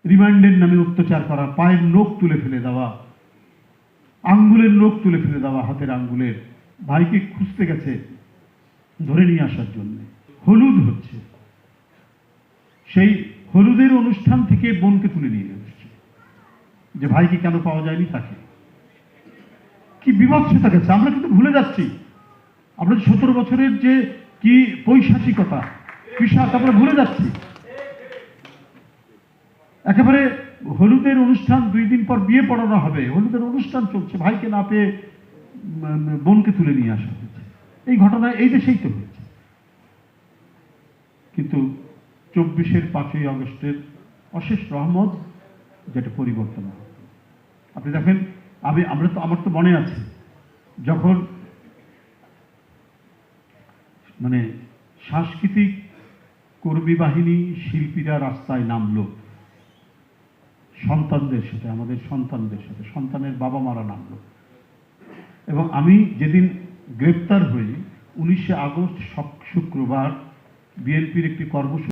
রিমান্ডের নামে অত্যাচার করা, পায়ের নখ তুলে ফেলে দেওয়া, আঙ্গুলের নখ তুলে ফেলে দেওয়া, হাতের আঙ্গুলের। ভাইকে খুঁজতে গেছে ধরে নিয়ে আসার জন্য। হলুদ হচ্ছে, সেই হলুদের অনুষ্ঠান থেকে বোনকে তুলে নিয়ে এসেছে, যে ভাইকে কেন পাওয়া যায়নি তাকে। কি বিভৎসতা গেছে, আমরা কিন্তু ভুলে যাচ্ছি। আমরা 17 বছরের যে কি পৈশাচিকতা, পিশাচ আমরা ভুলে যাচ্ছি। একেবারে হলুদের অনুষ্ঠান, 2 দিন পর বিয়ে পড়ানো হবে, হলুদের অনুষ্ঠান চলছে, ভাইকে না পেয়ে বোনকে তুলে নিয়ে আসা হয়েছে। এই ঘটনা এই দেশেই তো হয়েছে। কিন্তু 24-এর 5ই আগস্টের অশেষ রহমত যেটা পরিবর্তন হবে। আপনি দেখেন, আমার তো মনে আছে যখন মানে সাংস্কৃতিক কর্মী বাহিনী, শিল্পীরা রাস্তায় নামলো সন্তানদের সাথে, আমাদের সন্তানদের সাথে, সন্তানের বাবা মারা নামলো। এবং আমি যেদিন গ্রেপ্তার হই 19 আগস্ট শুক্রবার বিএনপির একটি কর্মসূচি